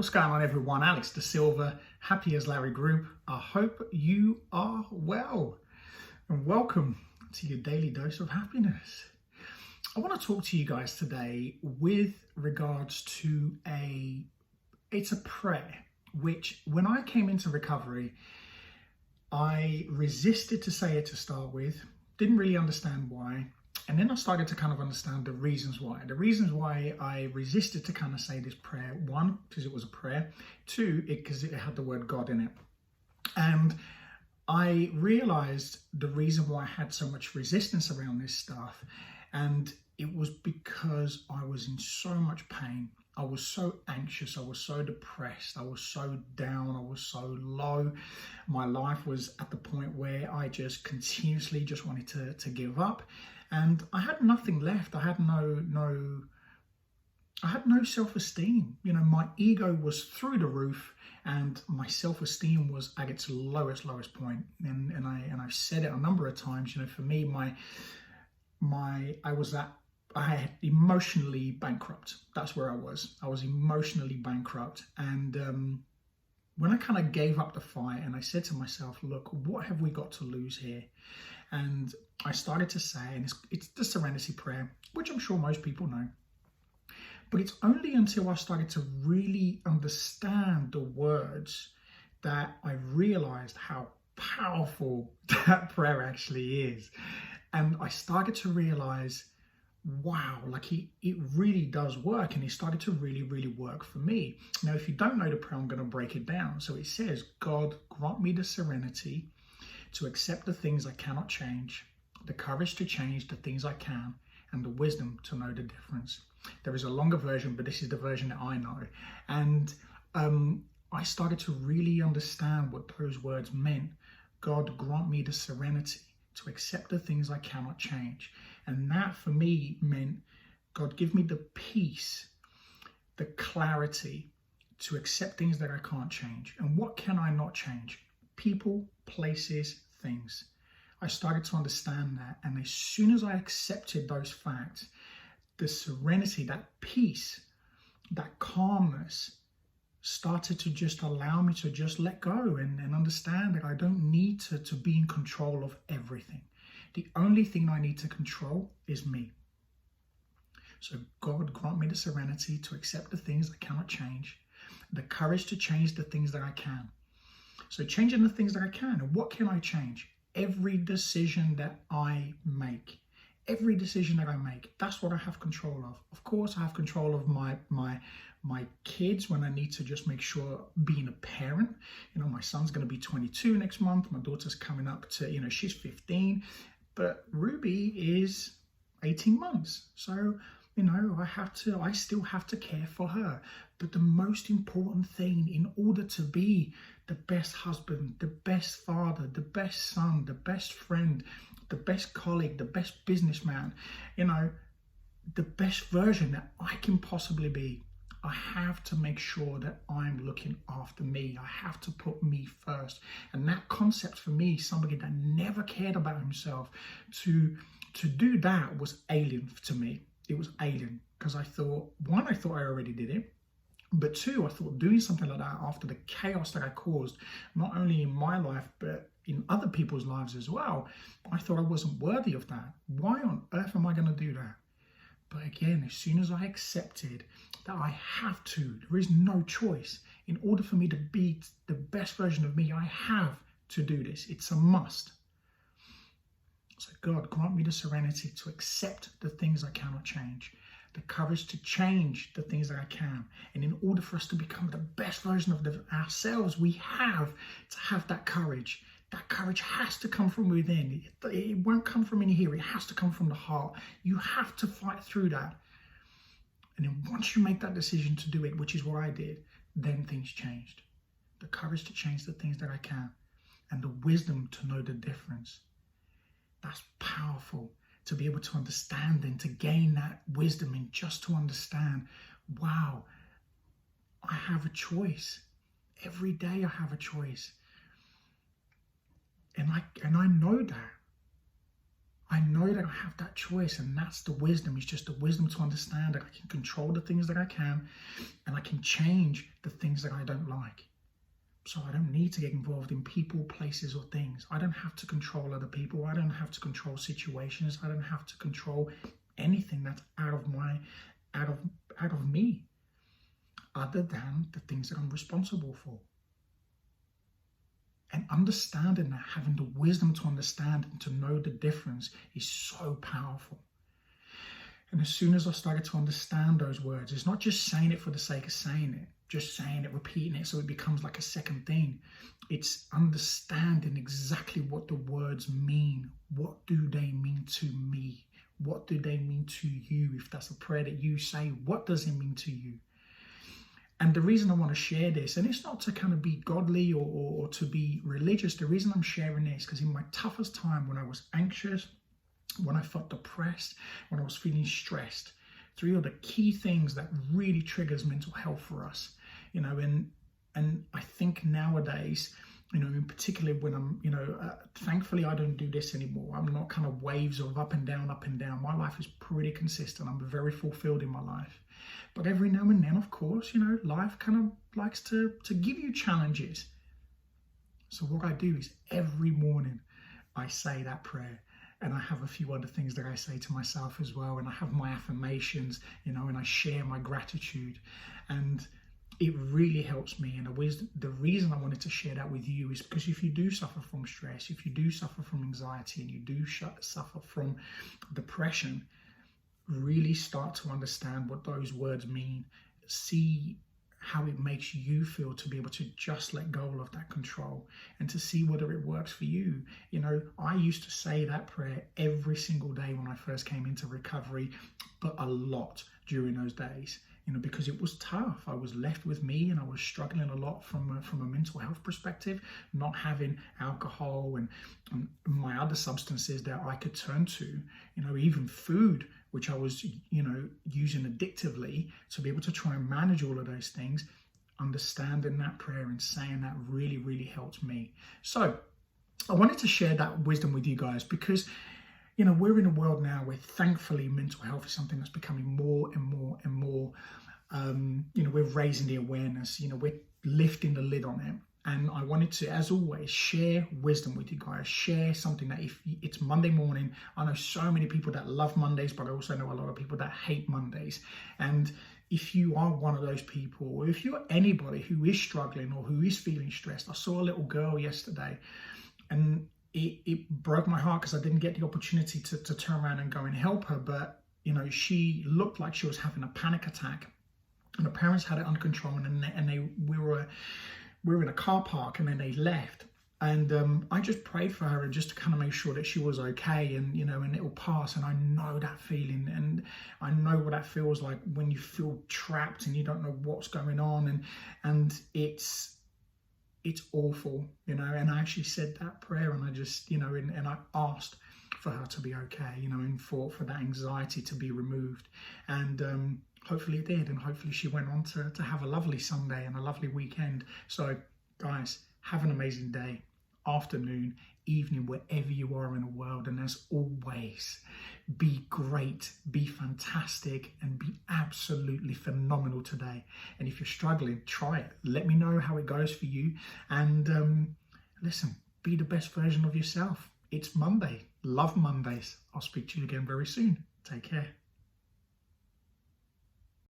What's going on, everyone? Alex De Silva, happy as Larry Group. I hope you are well, and welcome to your daily dose of happiness. I want to talk to you guys today with regards to it's a prayer, which when I came into recovery, I resisted to say it to start with, didn't really understand why. And then I started to kind of understand the reasons why. The reasons why I resisted to kind of say this prayer. One, because it was a prayer. Two, because it had the word God in it. And I realized the reason why I had so much resistance around this stuff. And it was because I was in so much pain. I was so anxious. I was so depressed. I was so down. I was so low. My life was at the point where I just continuously just wanted to give up. And I had nothing left. I had no self-esteem. You know, my ego was through the roof, and my self-esteem was at its lowest point. And I've said it a number of times. You know, for me, I had emotionally bankrupt. That's where I was. I was emotionally bankrupt. And when I kind of gave up the fight and I said to myself, look, what have we got to lose here? And I started to say, and it's the Serenity prayer, which I'm sure most people know. But it's only until I started to really understand the words that I realized how powerful that prayer actually is. And I started to realize, wow, like it really does work, and it started to really work for me. Now, if you don't know the prayer, I'm going to break it down. So it says, God, grant me the serenity to accept the things I cannot change, the courage to change the things I can, and the wisdom to know the difference. There is a longer version, but this is the version that I know. And I started to really understand what those words meant. God, grant me the serenity to accept the things I cannot change. And that for me meant, God, give me the peace, the clarity to accept things that I can't change. And what can I not change? People, places, things. I started to understand that. And as soon as I accepted those facts, the serenity, that peace, that calmness started to just allow me to just let go and understand that I don't need to be in control of everything. The only thing I need to control is me. So God, grant me the serenity to accept the things I cannot change, the courage to change the things that I can. So changing the things that I can. And what can I change? Every decision that I make. Every decision that I make, that's what I have control of. Of course, I have control of my kids when I need to just make sure, being a parent. You know, my son's going to be 22 next month. My daughter's coming up to, you know, she's 15. But Ruby is 18 months. So, you know, I still have to care for her. But the most important thing, in order to be the best husband, the best father, the best son, the best friend, the best colleague, the best businessman, you know, the best version that I can possibly be, I have to make sure that I'm looking after me. I have to put me first. And that concept for me, somebody that never cared about himself, to do that was alien to me. It was alien because I thought, one, I thought I already did it. But two, I thought doing something like that after the chaos that I caused, not only in my life, but in other people's lives as well, I thought I wasn't worthy of that. Why on earth am I going to do that? But again, as soon as I accepted that I have to, there is no choice. In order for me to be the best version of me, I have to do this. It's a must. So God, grant me the serenity to accept the things I cannot change, the courage to change the things that I can. And in order for us to become the best version of ourselves, we have to have that courage. That courage has to come from within. It won't come from in here. It has to come from the heart. You have to fight through that. And then once you make that decision to do it, which is what I did, then things changed. The courage to change the things that I can, and the wisdom to know the difference. That's powerful, to be able to understand and to gain that wisdom, and just to understand, wow, I have a choice. Every day I have a choice. And I know that. I know that I have that choice, and that's the wisdom. It's just the wisdom to understand that I can control the things that I can, and I can change the things that I don't like. So I don't need to get involved in people, places, or things. I don't have to control other people. I don't have to control situations. I don't have to control anything that's out of me, other than the things that I'm responsible for. And understanding that, having the wisdom to understand and to know the difference, is so powerful. And as soon as I started to understand those words, it's not just saying it for the sake of saying it, just saying it, repeating it so it becomes like a second thing. It's understanding exactly what the words mean. What do they mean to me? What do they mean to you? If that's a prayer that you say, what does it mean to you? And the reason I want to share this, and it's not to kind of be godly or to be religious, the reason I'm sharing this, because in my toughest time, when I was anxious, when I felt depressed, when I was feeling stressed, 3 of the key things that really triggers mental health for us, and I think nowadays, in particular when I'm, thankfully I don't do this anymore. I'm not kind of waves of up and down, up and down. My life is pretty consistent. I'm very fulfilled in my life. But every now and then, of course, life kind of likes to give you challenges. So what I do is every morning I say that prayer. And I have a few other things that I say to myself as well. And I have my affirmations, and I share my gratitude. And it really helps me. And the reason I wanted to share that with you is because if you do suffer from stress, if you do suffer from anxiety, and you do suffer from depression, really start to understand what those words mean. See how it makes you feel to be able to just let go of that control, and to see whether it works for you. I used to say that prayer every single day when I first came into recovery, but a lot during those days, because it was tough. I was left with me, and I was struggling a lot from a mental health perspective, not having alcohol and my other substances that I could turn to, even food, which I was, using addictively to be able to try and manage all of those things. Understanding that prayer and saying that really, really helped me. So I wanted to share that wisdom with you guys because, we're in a world now where thankfully mental health is something that's becoming more and more and more, we're raising the awareness, we're lifting the lid on it. And I wanted to, as always, share wisdom with you guys, share something that if it's Monday morning, I know so many people that love Mondays, but I also know a lot of people that hate Mondays. And if you are one of those people, or if you're anybody who is struggling or who is feeling stressed, I saw a little girl yesterday, and it broke my heart because I didn't get the opportunity to turn around and go and help her. But, she looked like she was having a panic attack, and the parents had it under control, and we were in a car park, and then they left. And I just prayed for her, and just to kind of make sure that she was okay, and and it will pass. And I know that feeling, and I know what that feels like when you feel trapped and you don't know what's going on, and it's awful, and I actually said that prayer, and I just, and I asked for her to be okay, and for that anxiety to be removed. And hopefully it did, and hopefully she went on to have a lovely Sunday and a lovely weekend. So guys, have an amazing day, afternoon, evening, wherever you are in the world. And as always, be great, be fantastic, and be absolutely phenomenal today. And if you're struggling, try it. Let me know how it goes for you. And listen, be the best version of yourself. It's Monday. Love Mondays. I'll speak to you again very soon. Take care.